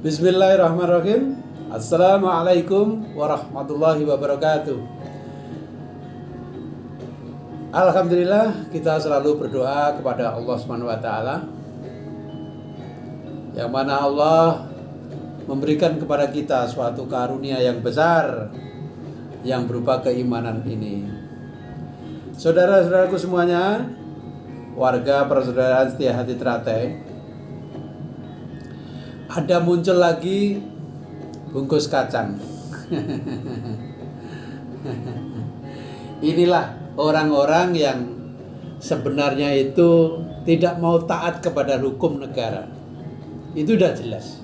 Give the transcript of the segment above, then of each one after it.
Bismillahirrahmanirrahim. Assalamualaikum warahmatullahi wabarakatuh. Alhamdulillah, kita selalu berdoa kepada Allah Subhanahu wa taala, yang mana Allah memberikan kepada kita suatu karunia yang besar yang berupa keimanan ini. Saudara-saudaraku semuanya, warga persaudaraan Setia Hati Teratai, ada muncul lagi bungkus kacang. Inilah orang-orang yang sebenarnya itu tidak mau taat kepada hukum negara. Itu udah jelas.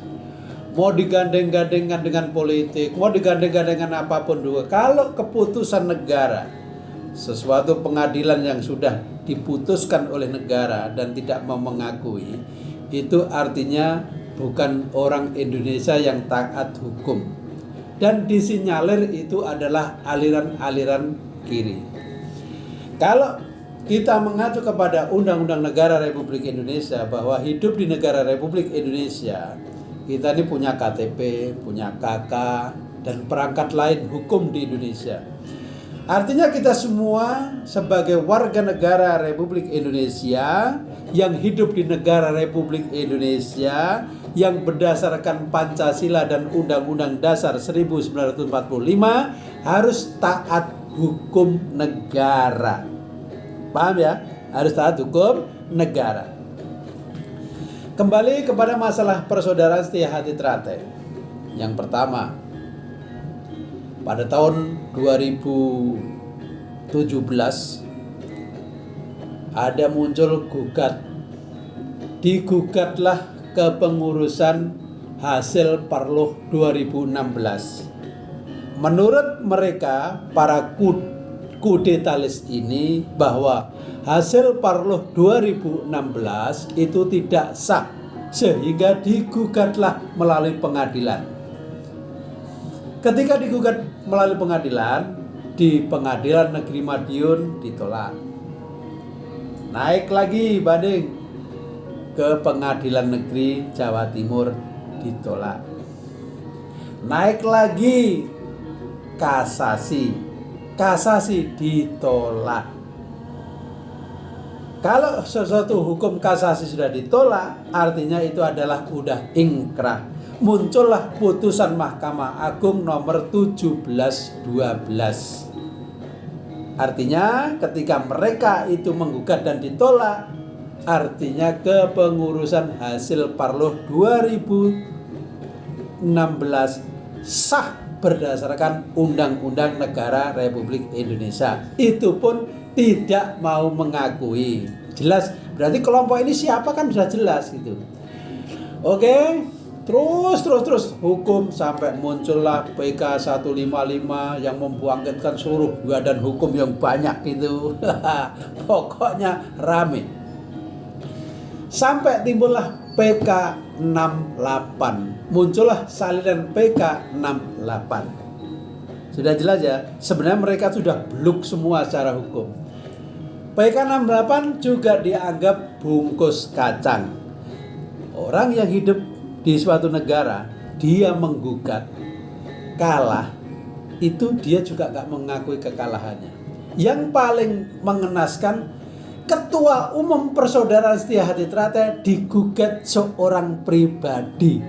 Mau digandeng-gandengkan dengan politik, mau digandeng-gandengkan apapun juga. Kalau keputusan negara, sesuatu pengadilan yang sudah diputuskan oleh negara dan tidak mau mengakui, itu artinya bukan orang Indonesia yang taat hukum. Dan disinyalir itu adalah aliran-aliran kiri. Kalau kita mengacu kepada Undang-Undang Negara Republik Indonesia, bahwa hidup di negara Republik Indonesia, kita ini punya KTP, punya KK, dan perangkat lain hukum di Indonesia. Artinya kita semua sebagai warga negara Republik Indonesia yang hidup di negara Republik Indonesia yang berdasarkan Pancasila dan Undang-Undang Dasar 1945 harus taat hukum negara. Paham ya? Harus taat hukum negara. Kembali kepada masalah persaudaraan Setia Hati Teratai. Yang pertama, pada tahun 2017 ada muncul digugatlah kepengurusan hasil Parloh 2016. Menurut mereka, para kudetalis ini, bahwa hasil Parloh 2016 itu tidak sah, sehingga digugatlah melalui pengadilan. Ketika digugat melalui pengadilan, di Pengadilan Negeri Madiun ditolak. Naik lagi banding ke Pengadilan Negeri Jawa Timur ditolak. Naik lagi kasasi ditolak. Kalau sesuatu hukum kasasi sudah ditolak, artinya itu adalah udah ingkrah. Muncullah putusan Mahkamah Agung nomor 1712. Artinya ketika mereka itu menggugat dan ditolak, artinya kepengurusan hasil Parloh 2016 sah berdasarkan Undang-Undang Negara Republik Indonesia. Itu pun tidak mau mengakui. Jelas, berarti kelompok ini siapa kan sudah jelas gitu. Oke. Terus hukum sampai muncullah PK 155 yang membangkitkan seluruh badan hukum yang banyak itu. Pokoknya rame. Sampai timbullah PK 68. Muncullah salinan PK 68. Sudah jelas ya, sebenarnya mereka sudah blok semua secara hukum. PK 68 juga dianggap bungkus kacang. Orang yang hidup di suatu negara, dia menggugat, kalah, itu dia juga gak mengakui kekalahannya. Yang paling mengenaskan, Ketua Umum Persaudaraan Setia Hati Teratai digugat seorang pribadi.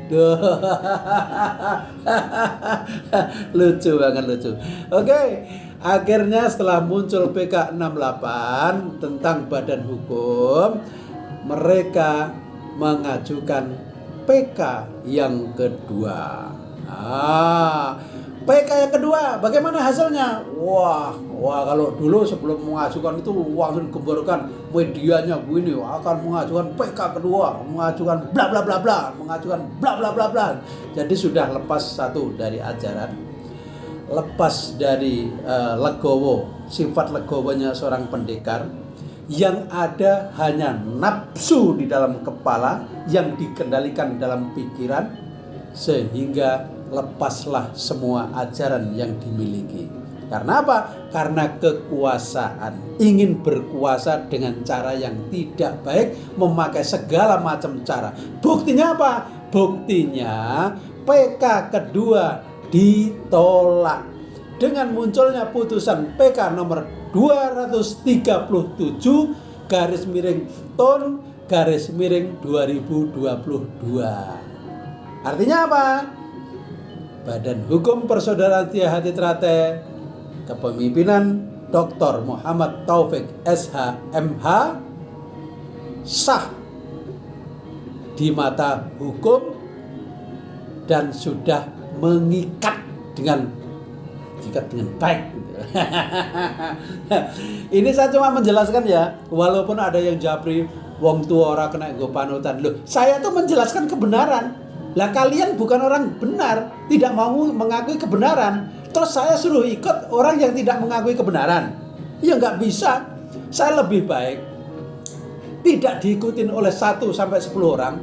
Lucu banget, lucu. Oke, akhirnya setelah muncul PK 68 tentang badan hukum, mereka mengajukan PK yang kedua. PK yang kedua, bagaimana hasilnya? Wah, kalau dulu sebelum mengajukan itu langsung digemborkan medianya begini, akan mengajukan PK kedua, mengajukan bla bla bla bla, mengajukan bla bla bla bla. Jadi sudah lepas satu dari ajaran, lepas dari legowo, sifat legowonya seorang pendekar. Yang ada hanya nafsu di dalam kepala yang dikendalikan dalam pikiran, sehingga lepaslah semua ajaran yang dimiliki. Karena apa? Karena kekuasaan. Ingin berkuasa dengan cara yang tidak baik, memakai segala macam cara. Buktinya apa? Buktinya PK kedua ditolak. Dengan munculnya putusan PK nomor 237 garis miring TON garis miring 2022. Artinya apa? Badan Hukum Persaudaraan Tiyahati Trate kepemimpinan Dr. Muhammad Taufik SH MH sah di mata hukum dan sudah mengikat dengan baik. Ini saya cuma menjelaskan ya, walaupun ada yang japri wong tua ora kena nggo panutan. Loh, saya tuh menjelaskan kebenaran. Lah kalian bukan orang benar, tidak mau mengakui kebenaran. Terus saya suruh ikut orang yang tidak mengakui kebenaran. Ya nggak bisa. Saya lebih baik tidak diikutin oleh 1 sampai 10 orang,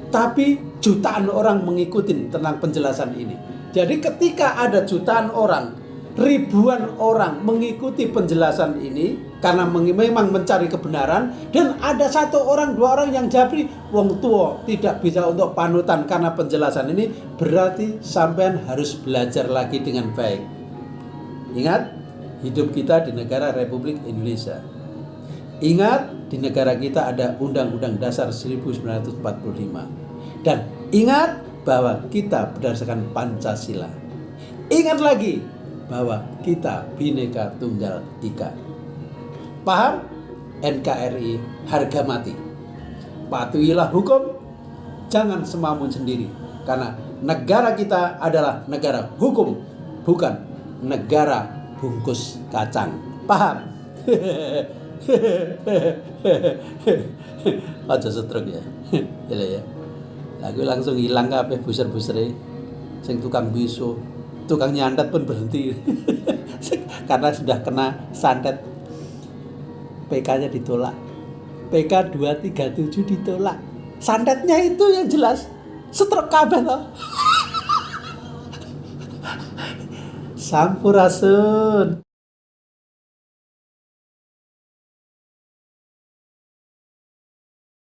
tapi jutaan orang mengikuti tentang penjelasan ini. Jadi ketika ada jutaan orang, ribuan orang mengikuti penjelasan ini karena memang mencari kebenaran, dan ada 1 orang 2 orang yang japri wong tua tidak bisa untuk panutan karena penjelasan ini, berarti sampean harus belajar lagi dengan baik. Ingat, hidup kita di negara Republik Indonesia. Ingat, di negara kita ada Undang-Undang Dasar 1945. Dan ingat bahwa kita berdasarkan Pancasila. Ingat lagi bahwa kita Bhinneka Tunggal Ika. Paham? NKRI harga mati. Patuhilah hukum, jangan semamun sendiri. Karena negara kita adalah negara hukum, bukan negara bungkus kacang. Paham? Aja setruk ya. Ya. Lagu langsung hilang kabeh buser-busere. Sing tukang bisu, tukang nyantet pun berhenti. Karena sudah kena santet. PK-nya ditolak. PK 237 ditolak. Santetnya itu yang jelas setruk kabeh toh. Sampurasun.